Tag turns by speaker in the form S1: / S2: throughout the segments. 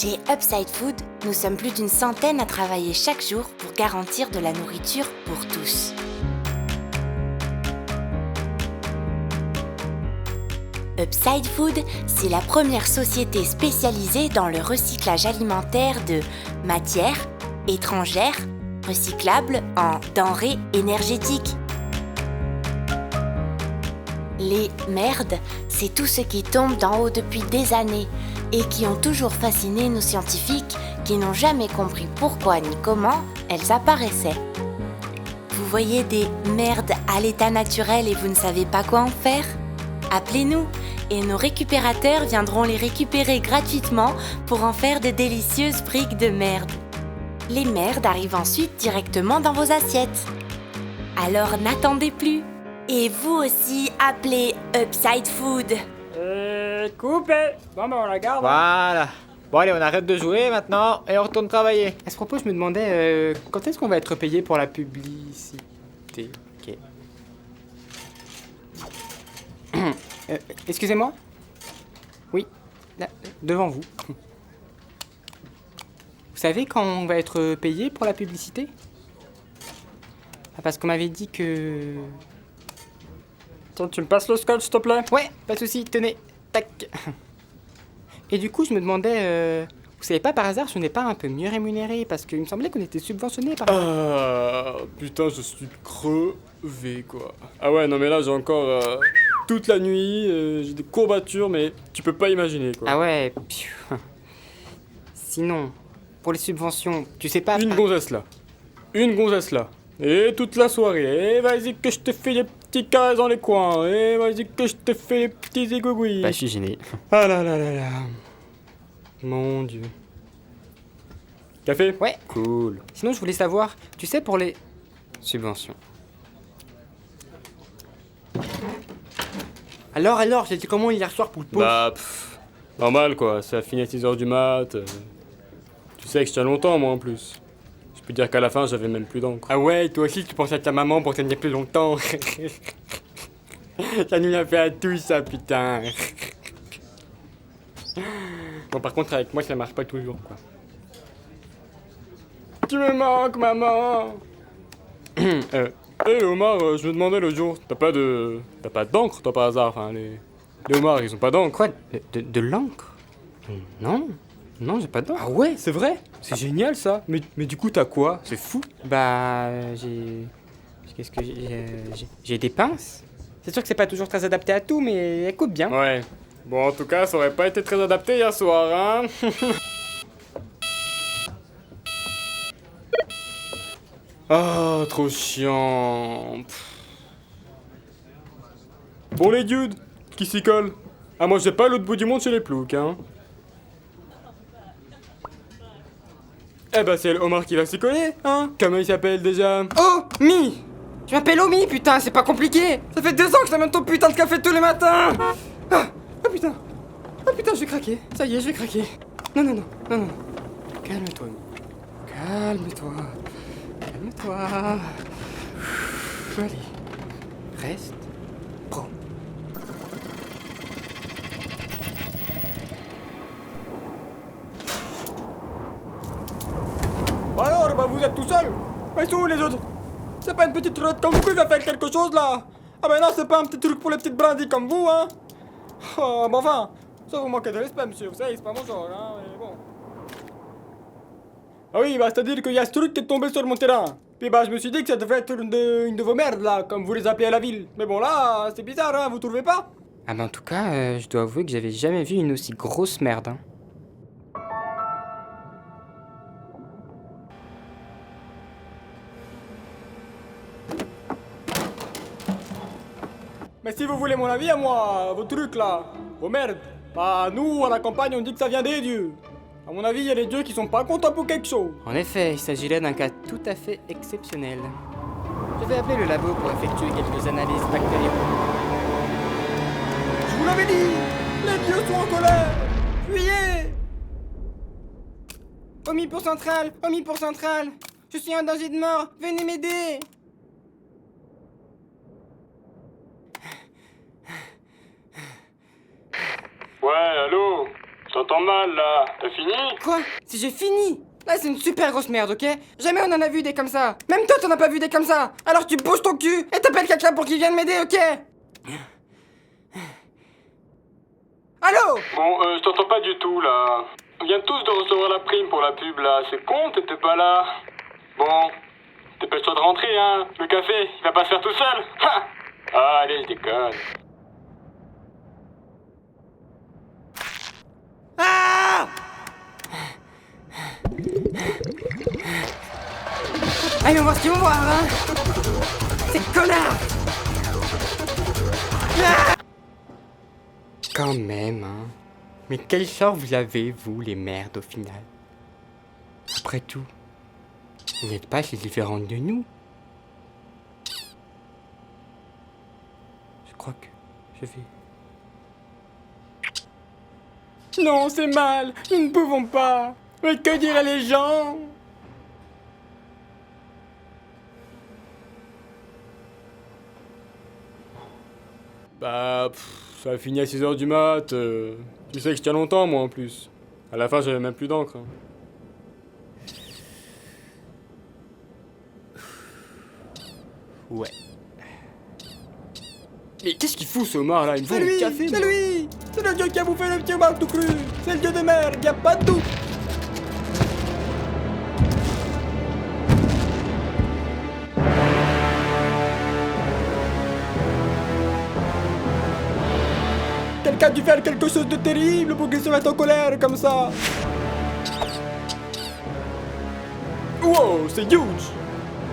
S1: Chez Upside Food, nous sommes plus d'une centaine à travailler chaque jour pour garantir de la nourriture pour tous. Upside Food, c'est la première société spécialisée dans le recyclage alimentaire de matières étrangères recyclables en denrées énergétiques. Les merdes, c'est tout ce qui tombe d'en haut depuis des années et qui ont toujours fasciné nos scientifiques qui n'ont jamais compris pourquoi ni comment elles apparaissaient. Vous voyez des merdes à l'état naturel et vous ne savez pas quoi en faire ? Appelez-nous et nos récupérateurs viendront les récupérer gratuitement pour en faire de délicieuses briques de merde. Les merdes arrivent ensuite directement dans vos assiettes. Alors n'attendez plus et vous aussi appelez Upside Food.
S2: Coupé. Bon ben on la garde.
S3: Voilà. Bon allez, on arrête de jouer maintenant et on retourne travailler.
S2: À ce propos, je me demandais quand est-ce qu'on va être payé pour la publicité. Ok. Excusez-moi. Oui, là, devant vous. Vous savez quand on va être payé pour la publicité ? Ah, parce qu'on m'avait dit que...
S4: Tiens, tu me passes le scotch, s'il te plaît ?
S2: Ouais, pas de souci, tenez, tac. Et du coup, je me demandais, vous savez pas par hasard si on n'est pas un peu mieux rémunéré ? Parce qu'il me semblait qu'on était subventionné par...
S4: Putain, je suis crevé, quoi. Ah ouais, non mais là, j'ai encore toute la nuit, j'ai des courbatures, mais tu peux pas imaginer, quoi.
S2: Ah ouais, sinon, pour les subventions, tu sais pas...
S4: Une gonzesse là. Et toute la soirée, et vas-y que je te fais des petits caresses dans les coins, et vas-y que je te fais des petits égouilles.
S2: Bah, je suis gêné.
S4: Ah là là là là. Mon Dieu. Café ?
S2: Ouais.
S4: Cool.
S2: Sinon, je voulais savoir, tu sais, pour les subventions. Alors, j'ai dit comment hier soir pour le pot ?
S4: Bah, normal quoi, ça a fini à 6h du mat. Tu sais que je tiens longtemps, moi en plus. Je peux dire qu'à la fin, j'avais même plus d'encre.
S2: Ah ouais, toi aussi, tu pensais à ta maman pour tenir plus longtemps. Ça nous a fait à tous, ça, putain. Bon, par contre, avec moi, ça marche pas toujours, quoi. Tu me manques, maman.
S4: Hé Omar, je me demandais l'autre jour, t'as pas d'encre toi par hasard, enfin les homards ils ont pas d'encre.
S2: Quoi ? De l'encre ? Non, j'ai pas d'encre.
S4: Ah ouais, c'est vrai. C'est génial ça. Mais du coup t'as quoi ? C'est fou.
S2: Bah, Qu'est-ce que j'ai des pinces. C'est sûr que c'est pas toujours très adapté à tout, mais elles coupent bien.
S4: Ouais. Bon en tout cas ça aurait pas été très adapté hier soir, hein. Ah, trop chiant. Bon les dudes, qui s'y colle ? Ah moi j'ai pas l'autre bout du monde chez les ploucs, hein. Eh bah c'est le Omar qui va s'y coller, hein. Comment il s'appelle déjà ?
S2: Oh, Mi. Je m'appelle Omi, putain, c'est pas compliqué. Ça fait 2 ans que je t'amène ton putain de café tous les matins. Ah putain, je vais craquer. Ça y est, je vais craquer. Non. Calme-toi, Omi. Calme-toi. Allez, reste pro.
S4: Alors, bah vous êtes tout seul ? Mais sont où les autres ? C'est pas une petite trotte comme vous qui va faire quelque chose là ? Ah ben non, c'est pas un petit truc pour les petites brindilles comme vous, hein ? Oh, bon enfin, ça vous manquez de respect, monsieur, vous savez, c'est pas mon genre, hein, mais bon. Ah oui, bah c'est-à-dire qu'il y a ce truc qui est tombé sur mon terrain. Puis bah je me suis dit que ça devrait être une de vos merdes là, comme vous les appelez à la ville. Mais bon là, c'est bizarre, hein, vous trouvez pas ?
S2: Ah bah en tout cas, je dois avouer que j'avais jamais vu une aussi grosse merde, hein.
S4: Mais si vous voulez mon avis à moi, vos trucs là, vos merdes, bah nous à la campagne on dit que ça vient des dieux. À mon avis, il y a des dieux qui sont pas contents pour quelque chose.
S2: En effet, il s'agirait d'un cas tout à fait exceptionnel. Je vais appeler le labo pour effectuer quelques analyses bactériennes.
S4: Je vous l'avais dit, les dieux sont en colère. Fuyez.
S2: Omi pour centrale. Je suis en danger de mort, venez m'aider.
S4: Ouais, allô ? Je t'entends mal là. T'as fini?
S2: Quoi? Si j'ai fini? Là, c'est une super grosse merde, ok? Jamais on en a vu des comme ça. Même toi, t'en as pas vu des comme ça. Alors tu bouges ton cul et t'appelles quelqu'un pour qu'il vienne m'aider, ok? Allô?
S4: Bon, je t'entends pas du tout là. On vient tous de recevoir la prime pour la pub là. C'est con, t'étais pas là. Bon, dépêche-toi de rentrer, hein. Le café, il va pas se faire tout seul. Ha! Ah, allez, je déconne.
S2: Ah! Allez, on va voir ce qu'ils vont voir, hein? Ces connards! Ah! Quand même, hein? Mais quel sort vous avez, vous, les merdes, au final? Après tout, vous n'êtes pas si différentes de nous. Je crois que je vais... Non, c'est mal. Nous ne pouvons pas. Mais que diraient les gens?
S5: Bah, ça a fini à 6h du mat. Tu sais que je tiens longtemps, moi, en plus. À la fin, j'avais même plus d'encre. Hein. Ouais. Mais qu'est-ce qu'il fout, ce homard, là? Il me faut
S4: C'est
S5: un
S4: lui!
S5: café,
S4: C'est
S5: moi.
S4: lui! C'est le dieu qui a bouffé le petit homard tout cru! C'est le dieu des mers, y a pas de doute! Quelqu'un a dû faire quelque chose de terrible pour qu'il se mette en colère comme ça!
S5: Wow, c'est huge!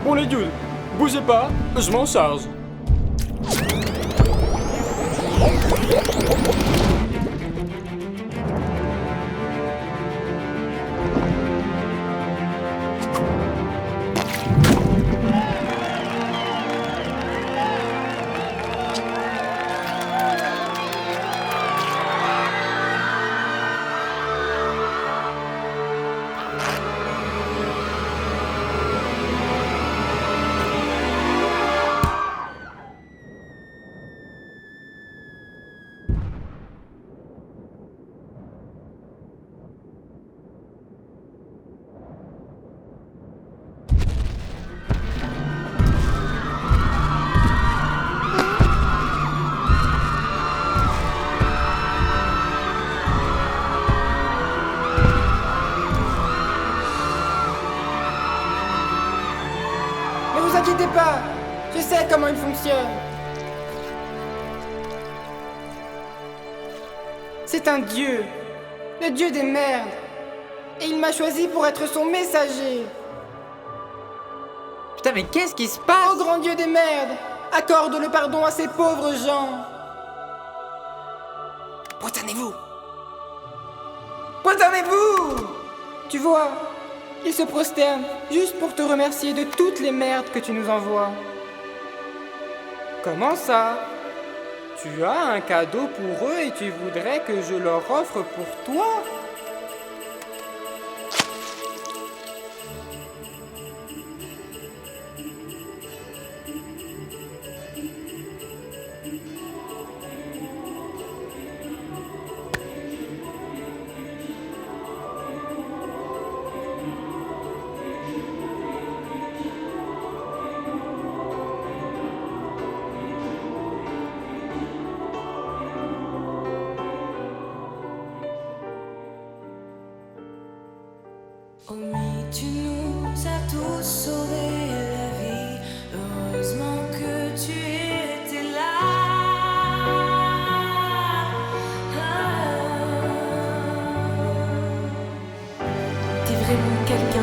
S5: Bon, les dudes, bougez pas, je m'en charge.
S2: Ne vous inquiétez pas, je sais comment il fonctionne. C'est un dieu, le dieu des merdes. Et il m'a choisi pour être son messager.
S6: Putain, mais qu'est-ce qui se passe?
S2: Ô grand dieu des merdes, accorde le pardon à ces pauvres gens. Prosternez-vous. Prosternez-vous. Tu vois, ils se prosternent juste pour te remercier de toutes les merdes que tu nous envoies. Comment ça? Tu as un cadeau pour eux et tu voudrais que je leur offre pour toi?
S7: Omi, tu nous as tous sauvé la vie. Heureusement que tu étais là. T'es vraiment quelqu'un